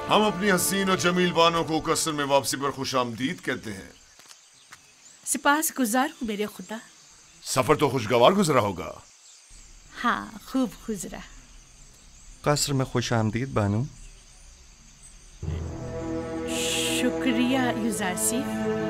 हम अपनी हसीन और जमील बानों को कसर में वापसी पर खुशामदीद कहते हैं। सिपास गुजार हूँ मेरे खुदा। सफर तो खुशगवार गुजरा होगा। हाँ, खूब गुजरा। कसर में खुशामदीद बानो। शुक्रिया युजारसीफ।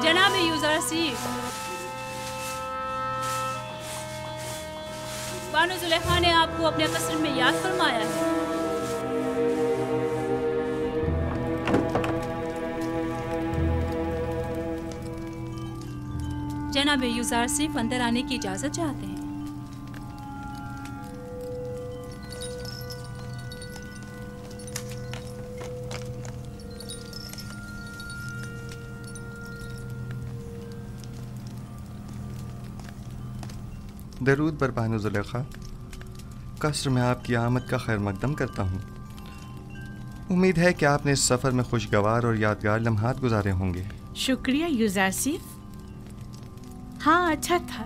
जनाब युजारसीफ, बानो जुलेखा ने आपको अपने कसर में याद फरमाया है। जनाब युजारसीफ अंदर आने की इजाजत चाहते हैं। दरूद बर बानो जुलेखा, कसर में आपकी आमद का खैर मकदम करता हूँ। उम्मीद है कि आपने इस सफ़र में खुशगवार और यादगार लम्हात गुजारे होंगे। शुक्रिया युजारसीफ। हाँ, अच्छा था।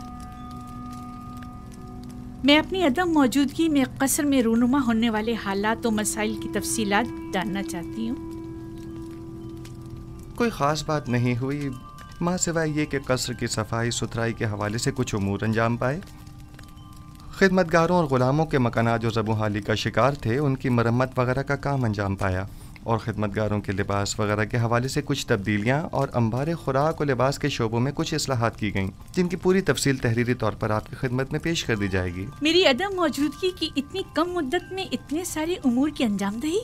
मैं अपनी अदम मौजूदगी में कसर में रूनुमा होने वाले हालात और मसाइल की तफसीलात जानना चाहती हूँ। कोई ख़ास बात नहीं हुई, माँ सिवाय ये कि कसर की सफाई सुथराई के हवाले से कुछ उमूर अंजाम पाए। खिदमतगारों और ग़ुलामों के मकानात जो ज़बूहाली का शिकार थे उनकी मरम्मत वगैरह का काम अंजाम पाया, और खिदमतगारों के लिबास वगैरह के हवाले से कुछ तब्दीलियाँ और अंबार खुराक और लिबास के शोबों में कुछ इस्लाहात की गईं, जिनकी पूरी तफसील तहरीरी तौर पर आपकी खिदमत में पेश कर दी जाएगी। मेरी अदम मौजूदगी की इतनी कम मुद्दत में इतने सारे उमूर की अंजामदही?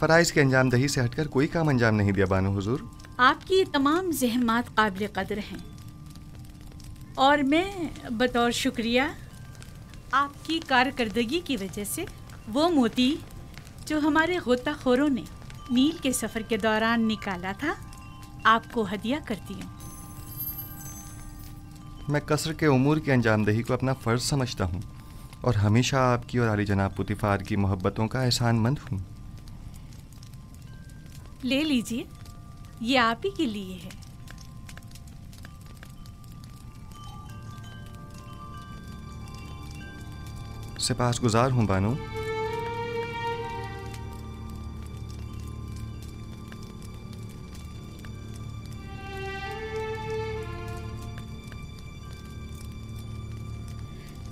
फ़राइज़ की अंजामदही से हटकर कोई काम अंजाम नहीं दिया बानो हुजूर। आपकी तमाम ज़हमात काबिल कदर हैं, और मैं बतौर शुक्रिया आपकी कारकर्दगी की वजह से वो मोती जो हमारे गोताखोरों ने नील के सफ़र के दौरान निकाला था, आपको हदिया करती हूँ। मैं कसर के उमूर की अंजामदही को अपना फ़र्ज़ समझता हूँ और हमेशा आपकी और आली जनाब पुतिफ़ार की मोहब्बतों का एहसानमंद हूँ। ले लीजिए, ये आप ही के लिए है। सिपासगुजार हूँ बानो।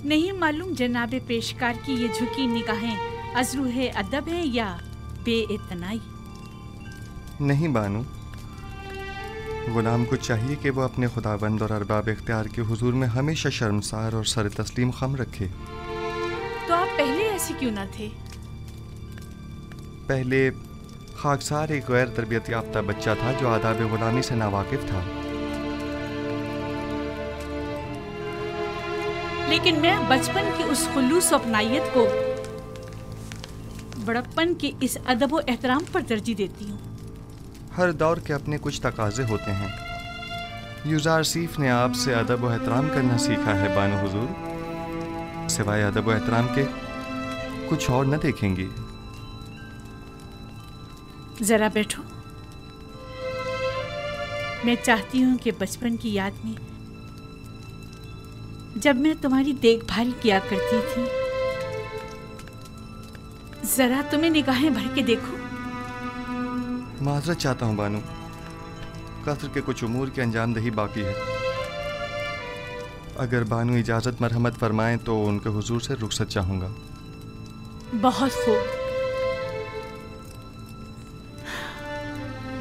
नहीं मालूम जनाबे पेशकार की ये झुकी निगाहें अज़रूहे अदब है या बेइतनाई? नहीं बानो, गुलाम को चाहिए कि वो अपने खुदाबंद और अरबाब इख्तियार के हुजूर में हमेशा शर्मसार और सर तस्लीम खम रखे। तो आप पहले ऐसे क्यों ना थे? पहले खाकसार एक गैर तरबियत याफ्ता बच्चा था जो आदाब गुलामी से नावाकिफ था। लेकिन मैं बचपन की उस खुलूस और अपनाइयत को बड़प्पन के इस अदब और एहतराम पर तरजीह देती हूँ। हर दौर के अपने कुछ तकाजे होते हैं। युजारसीफ ने आपसे अदब व एहतराम करना सीखा है बानो हुजूर। सिवाय अदब व एहतराम के कुछ और न देखेंगी। जरा बैठो। मैं चाहती हूँ कि बचपन की याद में जब मैं तुम्हारी देखभाल किया करती थी, जरा तुम्हें निगाहें भर के देखो। माजरत चाहता हूँ बानो, कसर के कुछ उमूर की अंजामदही बाकी है। अगर बानो इजाज़त मरहमत फरमाएं तो उनके हुजूर से रुखसत चाहूँगा। बहुत खूब,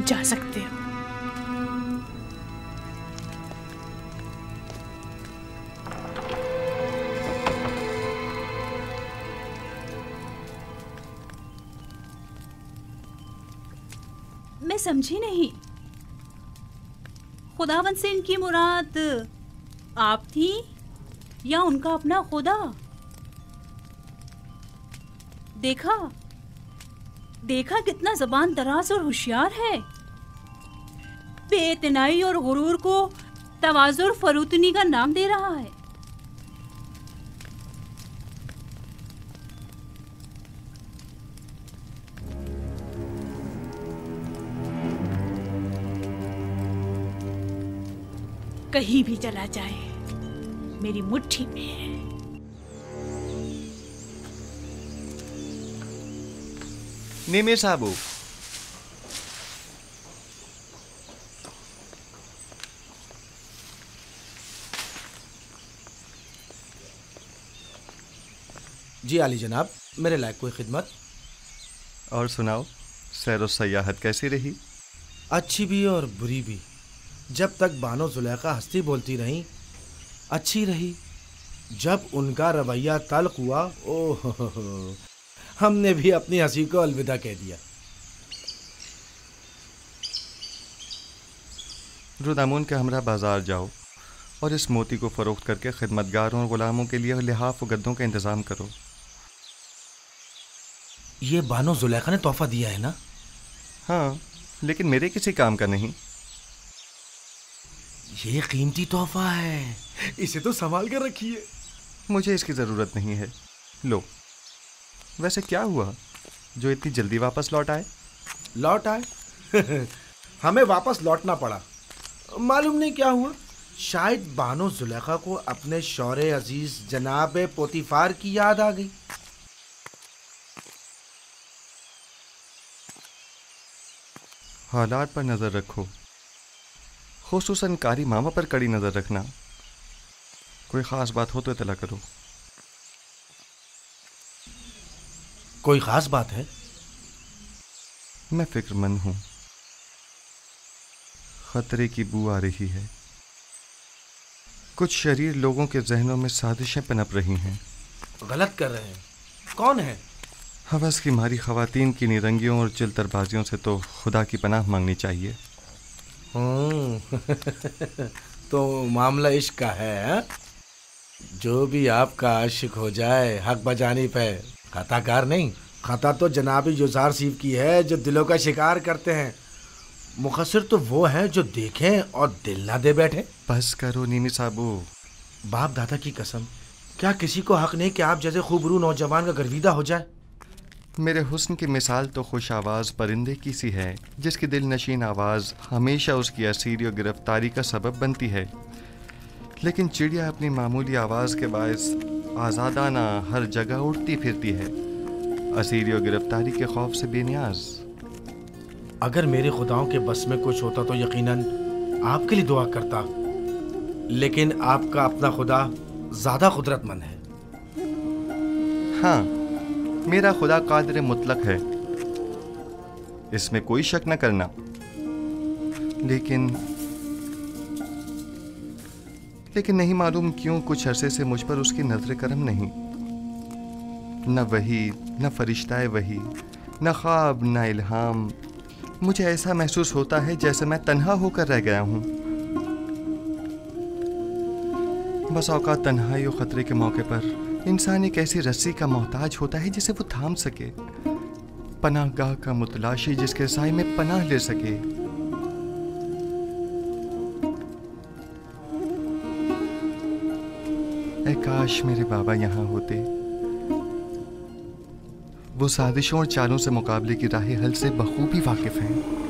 जा सकते हो। मैं समझी नहीं, खुदावंद से इनकी मुराद आप थी या उनका अपना खुदा? देखा देखा कितना जबान दराज और होशियार है। बेइतनाई और गुरूर को तवाज़ु और फरूतनी का नाम दे रहा है। कहीं भी चला जाए मेरी मुट्ठी में है। निमी साबू, जी आली जनाब, मेरे लायक कोई खिदमत? और सुनाओ, सैर सयाहत कैसी रही? अच्छी भी और बुरी भी। जब तक बानो जुलेखा हंसती बोलती रहीं अच्छी रही। जब उनका रवैया तल्ख हुआ, ओह हमने भी अपनी हंसी को अलविदा कह दिया। रुदामुन के हमरा बाजार जाओ और इस मोती को फरोख्त करके खिदमतगारों और गुलामों के लिए लिहाफ और गद्दों का इंतज़ाम करो। ये बानो जुलेखा ने तोहफा दिया है ना? हाँ, लेकिन मेरे किसी काम का नहीं। ये कीमती तोहफा है, इसे तो संभाल कर रखिए। मुझे इसकी ज़रूरत नहीं है। लो, वैसे क्या हुआ जो इतनी जल्दी वापस लौट आए? लौट आए? हमें वापस लौटना पड़ा। मालूम नहीं क्या हुआ। शायद बानो जुलेखा को अपने शौरे अजीज जनाब पोतीफार की याद आ गई। हालात पर नज़र रखो, खुसूसन कारी मामा पर कड़ी नज़र रखना। कोई ख़ास बात हो तो इतला करो। कोई ख़ास बात है? मैं फिक्रमंद हूँ। खतरे की बू आ रही है। कुछ शरीर लोगों के जहनों में साजिशें पनप रही हैं। गलत कर रहे हैं। कौन है? हवस की मारी ख़वातीन की निरंगियों और चिलतरबाजियों से तो खुदा की पनाह मांगनी चाहिए। तो मामला इश्क का है? जो भी आपका आशिक हो जाए हक बजानिब है, खताकार नहीं। खता तो जनाबी जुजार सीफ की है जो दिलों का शिकार करते हैं। मुखसिर तो वो है जो देखें और दिल ना दे बैठे। बस करो नीमी साबू। बाप दादा की कसम, क्या किसी को हक नहीं कि आप जैसे खूबरू नौजवान का गर्विदा हो जाए? मेरे हुस्न की मिसाल तो खुश आवाज़ परिंदे की सी है, जिसकी दिल नशीन आवाज़ हमेशा उसकी असीरी और गिरफ्तारी का सबब बनती है। लेकिन चिड़िया अपनी मामूली आवाज़ के बायस आज़ादाना हर जगह उड़ती फिरती है, असीरी और गिरफ्तारी के खौफ से बेनियाज। अगर मेरे खुदाओं के बस में कुछ होता तो यकीनन आपके लिए दुआ करता, लेकिन आपका अपना खुदा ज़्यादा कुदरतमंद है। हाँ, मेरा खुदा कादिर मुतलक है, इसमें कोई शक न करना। लेकिन नहीं मालूम क्यों कुछ अरसे से मुझ पर उसकी नजर करम नहीं। न वही, न फरिश्ताए वही, न ख्वाब, न इल्हाम। मुझे ऐसा महसूस होता है जैसे मैं तन्हा होकर रह गया हूँ। बस औकात तन्हाई और खतरे के मौके पर इंसान एक ऐसी रस्सी का मोहताज होता है जिसे वो थाम सके, पनाहगाह का मुतलाशी जिसके साए में पनाह ले सके। ऐ काश मेरे बाबा यहाँ होते। वो साजिशों और चालों से मुकाबले की राह हल से बखूबी वाकिफ हैं।